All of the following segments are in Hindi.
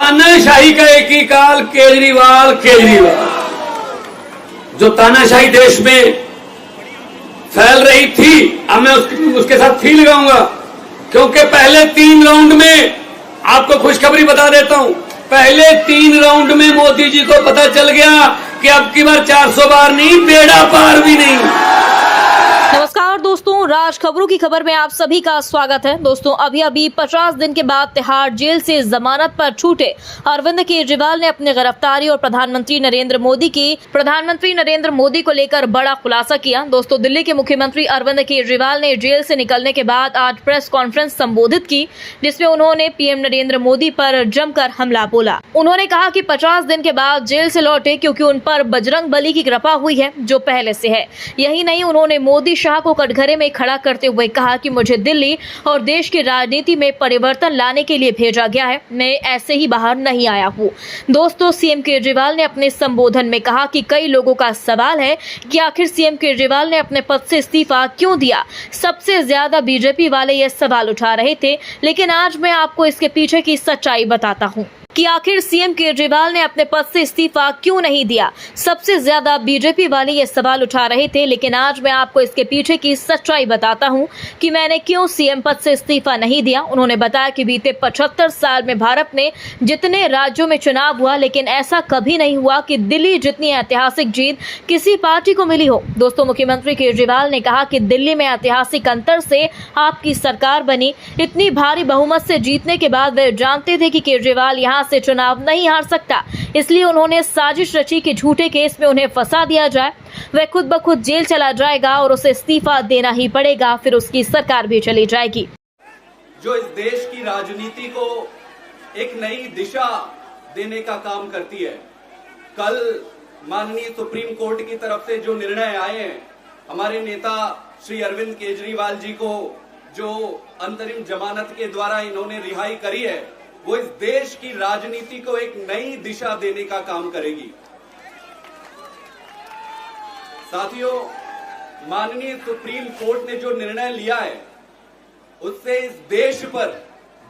तानाशाही का एक ही काल, केजरीवाल केजरीवाल। जो तानाशाही देश में फैल रही थी, अब मैं उसके साथ थी लगाऊंगा, क्योंकि पहले 3 राउंड में, आपको खुशखबरी बता देता हूं, पहले 3 राउंड में मोदी जी को पता चल गया कि अब की बार 400 बार नहीं, बेड़ा पार भी नहीं। नमस्कार दोस्तों, राज खबरों की खबर में आप सभी का स्वागत है। दोस्तों, अभी 50 दिन के बाद तिहाड़ जेल से जमानत पर छूटे अरविंद केजरीवाल ने अपनी गिरफ्तारी और प्रधानमंत्री नरेंद्र मोदी को लेकर बड़ा खुलासा किया। दोस्तों, दिल्ली के मुख्यमंत्री अरविंद केजरीवाल ने जेल से निकलने के बाद आज प्रेस कॉन्फ्रेंस संबोधित की, जिसमें उन्होंने पीएम नरेंद्र मोदी पर जमकर हमला बोला। उन्होंने कहा कि 50 दिन के बाद जेल से लौटे क्योंकि उन पर बजरंग बली की कृपा हुई है, जो पहले से है। यही नहीं, उन्होंने मोदी शाह को कटघरे में खड़ा करते हुए कहा कि मुझे दिल्ली और देश की राजनीति में परिवर्तन लाने के लिए भेजा गया है, मैं ऐसे ही बाहर नहीं आया हूँ। दोस्तों, सीएम केजरीवाल ने अपने संबोधन में कहा कि कई लोगों का सवाल है कि आखिर सीएम केजरीवाल ने अपने पद से इस्तीफा क्यों दिया। सबसे ज्यादा बीजेपी वाले ये सवाल उठा रहे थे, लेकिन आज मैं आपको इसके पीछे की सच्चाई बताता हूँ कि आखिर सीएम केजरीवाल ने अपने पद से इस्तीफा क्यों नहीं दिया। सबसे ज्यादा बीजेपी वाले ये सवाल उठा रहे थे, लेकिन आज मैं आपको इसके पीछे की सच्चाई बताता हूं कि मैंने क्यों सीएम पद से इस्तीफा नहीं दिया। उन्होंने बताया कि बीते 75 साल में भारत में जितने राज्यों में चुनाव हुआ, लेकिन ऐसा कभी नहीं हुआ कि दिल्ली जितनी ऐतिहासिक जीत किसी पार्टी को मिली हो। दोस्तों, मुख्यमंत्री केजरीवाल ने कहा कि दिल्ली में ऐतिहासिक अंतर से आपकी सरकार बनी। इतनी भारी बहुमत से जीतने के बाद वे जानते थे कि केजरीवाल यहाँ से चुनाव नहीं हार सकता, इसलिए उन्होंने साजिश रची कि झूठे केस में उन्हें फंसा दिया जाए, वह खुद ब खुद जेल चला जाएगा और उसे इस्तीफा देना ही पड़ेगा, फिर उसकी सरकार भी चली जाएगी। जो इस देश की राजनीति को एक नई दिशा देने का काम करती है। कल माननीय सुप्रीम कोर्ट की तरफ से जो निर्णय आए हैं, हमारे नेता श्री अरविंद केजरीवाल जी को जो अंतरिम जमानत के द्वारा इन्होंने रिहाई करी है, वो इस देश की राजनीति को एक नई दिशा देने का काम करेगी। साथियों, माननीय सुप्रीम कोर्ट ने जो निर्णय लिया है, उससे इस देश पर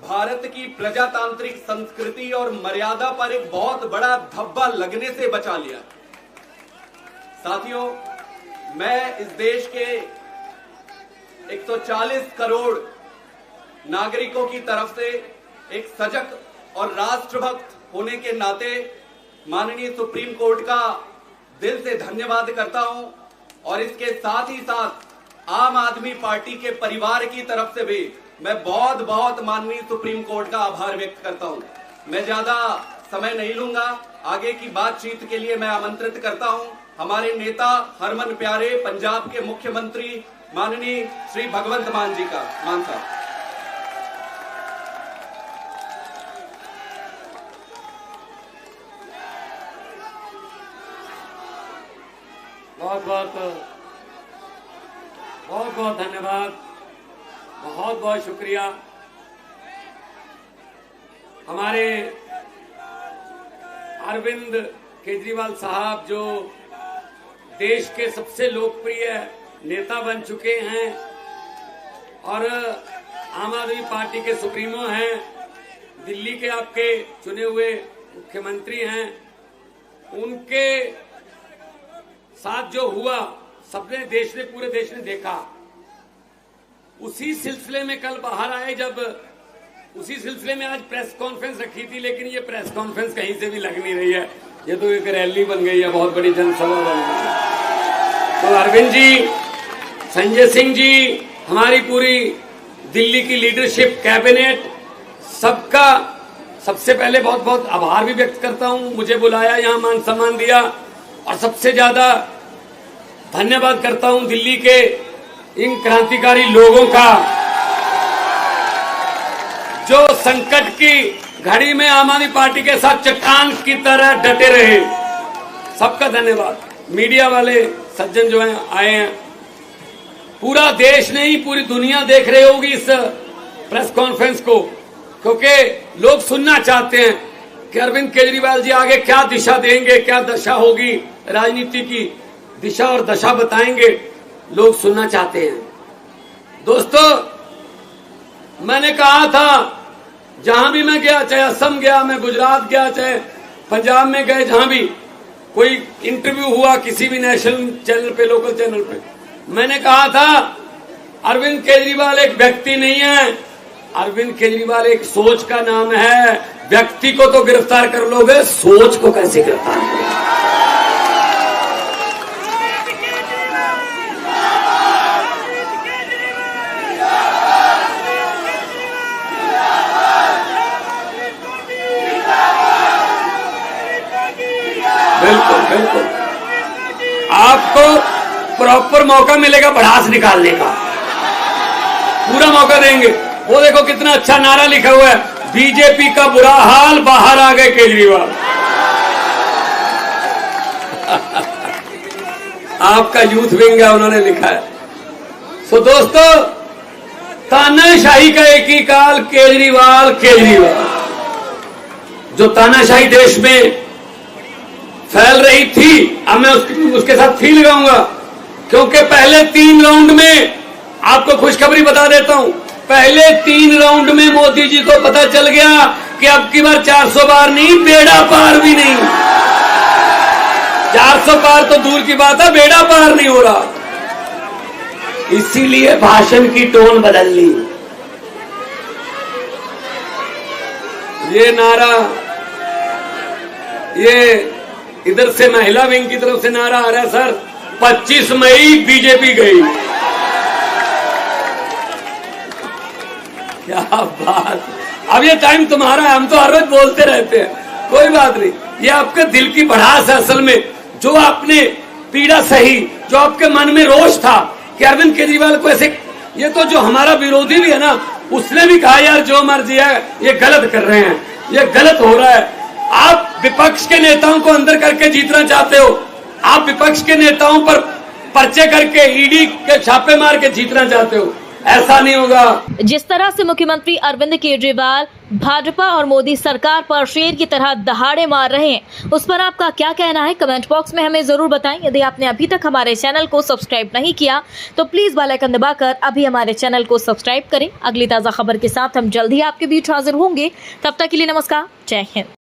भारत की प्रजातांत्रिक संस्कृति और मर्यादा पर एक बहुत बड़ा धब्बा लगने से बचा लिया। साथियों, मैं इस देश के 140 करोड़ नागरिकों की तरफ से एक सजग और राष्ट्रभक्त होने के नाते माननीय सुप्रीम कोर्ट का दिल से धन्यवाद करता हूं, और इसके साथ ही साथ आम आदमी पार्टी के परिवार की तरफ से भी मैं बहुत बहुत माननीय सुप्रीम कोर्ट का आभार व्यक्त करता हूं। मैं ज्यादा समय नहीं लूंगा, आगे की बातचीत के लिए मैं आमंत्रित करता हूं हमारे नेता हरमन प्यारे पंजाब के मुख्यमंत्री माननीय श्री भगवंत मान जी का। मान साहब, बहुत बहुत धन्यवाद, बहुत बहुत शुक्रिया। हमारे अरविंद केजरीवाल साहब जो देश के सबसे लोकप्रिय नेता बन चुके हैं और आम आदमी पार्टी के सुप्रीमो हैं, दिल्ली के आपके चुने हुए मुख्यमंत्री हैं, उनके साथ जो हुआ सबने पूरे देश ने देखा। उसी सिलसिले में कल बाहर आए, जब उसी सिलसिले में आज प्रेस कॉन्फ्रेंस रखी थी, लेकिन ये प्रेस कॉन्फ्रेंस कहीं से भी लग नहीं रही है, ये तो एक रैली बन गई है, बहुत बड़ी जनसभा बन गई है। तो अरविंद जी, संजय सिंह जी, हमारी पूरी दिल्ली की लीडरशिप, कैबिनेट, सबका सबसे पहले बहुत बहुत आभार भी व्यक्त करता हूं। मुझे बुलाया, यहाँ मान सम्मान दिया, और सबसे ज्यादा धन्यवाद करता हूं दिल्ली के इन क्रांतिकारी लोगों का, जो संकट की घड़ी में आम आदमी पार्टी के साथ चट्टान की तरह डटे रहे। सबका धन्यवाद। मीडिया वाले सज्जन जो हैं आए हैं, पूरा देश नहीं पूरी दुनिया देख रही होगी इस प्रेस कॉन्फ्रेंस को, क्योंकि लोग सुनना चाहते हैं कि अरविंद केजरीवाल जी आगे क्या दिशा देंगे, क्या दशा होगी, राजनीति की दिशा और दशा बताएंगे, लोग सुनना चाहते हैं। दोस्तों, मैंने कहा था जहां भी मैं गया, चाहे असम गया, मैं गुजरात गया, चाहे पंजाब में गए, जहां भी कोई इंटरव्यू हुआ किसी भी नेशनल चैनल पे, लोकल चैनल पे, मैंने कहा था अरविंद केजरीवाल एक व्यक्ति नहीं है, अरविंद केजरीवाल एक सोच का नाम है। व्यक्ति को तो गिरफ्तार कर लोगे, सोच को कैसे गिरफ्तार करोगे? बिल्कुल बिल्कुल, आपको प्रॉपर मौका मिलेगा भड़ास निकालने का, पूरा मौका देंगे। वो देखो कितना अच्छा नारा लिखा हुआ है, बीजेपी का बुरा हाल, बाहर आ गए केजरीवाल। आपका यूथ विंग है, उन्होंने लिखा है। सो दोस्तों, तानाशाही का एक ही काल, केजरीवाल केजरीवाल। जो तानाशाही देश में फैल रही थी, अब मैं उसके साथ फी लगाऊंगा, क्योंकि पहले 3 राउंड में, आपको खुशखबरी बता देता हूं, पहले 3 राउंड में मोदी जी को पता चल गया कि अब की बार 400 पार नहीं, बेड़ा पार भी नहीं। 400 पार तो दूर की बात है, बेड़ा पार नहीं हो रहा। इसीलिए भाषण की टोन बदल ली। ये नारा, ये इधर से महिला विंग की तरफ से नारा आ रहा है, सर 25 मई बीजेपी गई। क्या बात, अब ये टाइम तुम्हारा है, हम तो हर रोज बोलते रहते हैं, कोई बात नहीं। ये आपके दिल की भड़ास है असल में, जो आपने पीड़ा सही, जो आपके मन में रोष था कि अरविंद केजरीवाल को ऐसे, ये तो जो हमारा विरोधी भी है ना, उसने भी कहा यार जो मर्जी है, ये गलत कर रहे हैं, ये गलत हो रहा है। आप विपक्ष के नेताओं को अंदर करके जीतना चाहते हो, आप विपक्ष के नेताओं पर पर्चे करके, ईडी के छापे मार के जीतना चाहते हो, ऐसा नहीं होगा। जिस तरह से मुख्यमंत्री अरविंद केजरीवाल भाजपा और मोदी सरकार पर शेर की तरह दहाड़े मार रहे हैं, उस पर आपका क्या कहना है? कमेंट बॉक्स में हमें जरूर बताएं। यदि आपने अभी तक हमारे चैनल को सब्सक्राइब नहीं किया तो प्लीज बेल आइकन दबाकर अभी हमारे चैनल को सब्सक्राइब करें। अगली ताजा खबर के साथ हम जल्द ही आपके बीच हाजिर होंगे। तब तक के लिए नमस्कार, जय हिंद।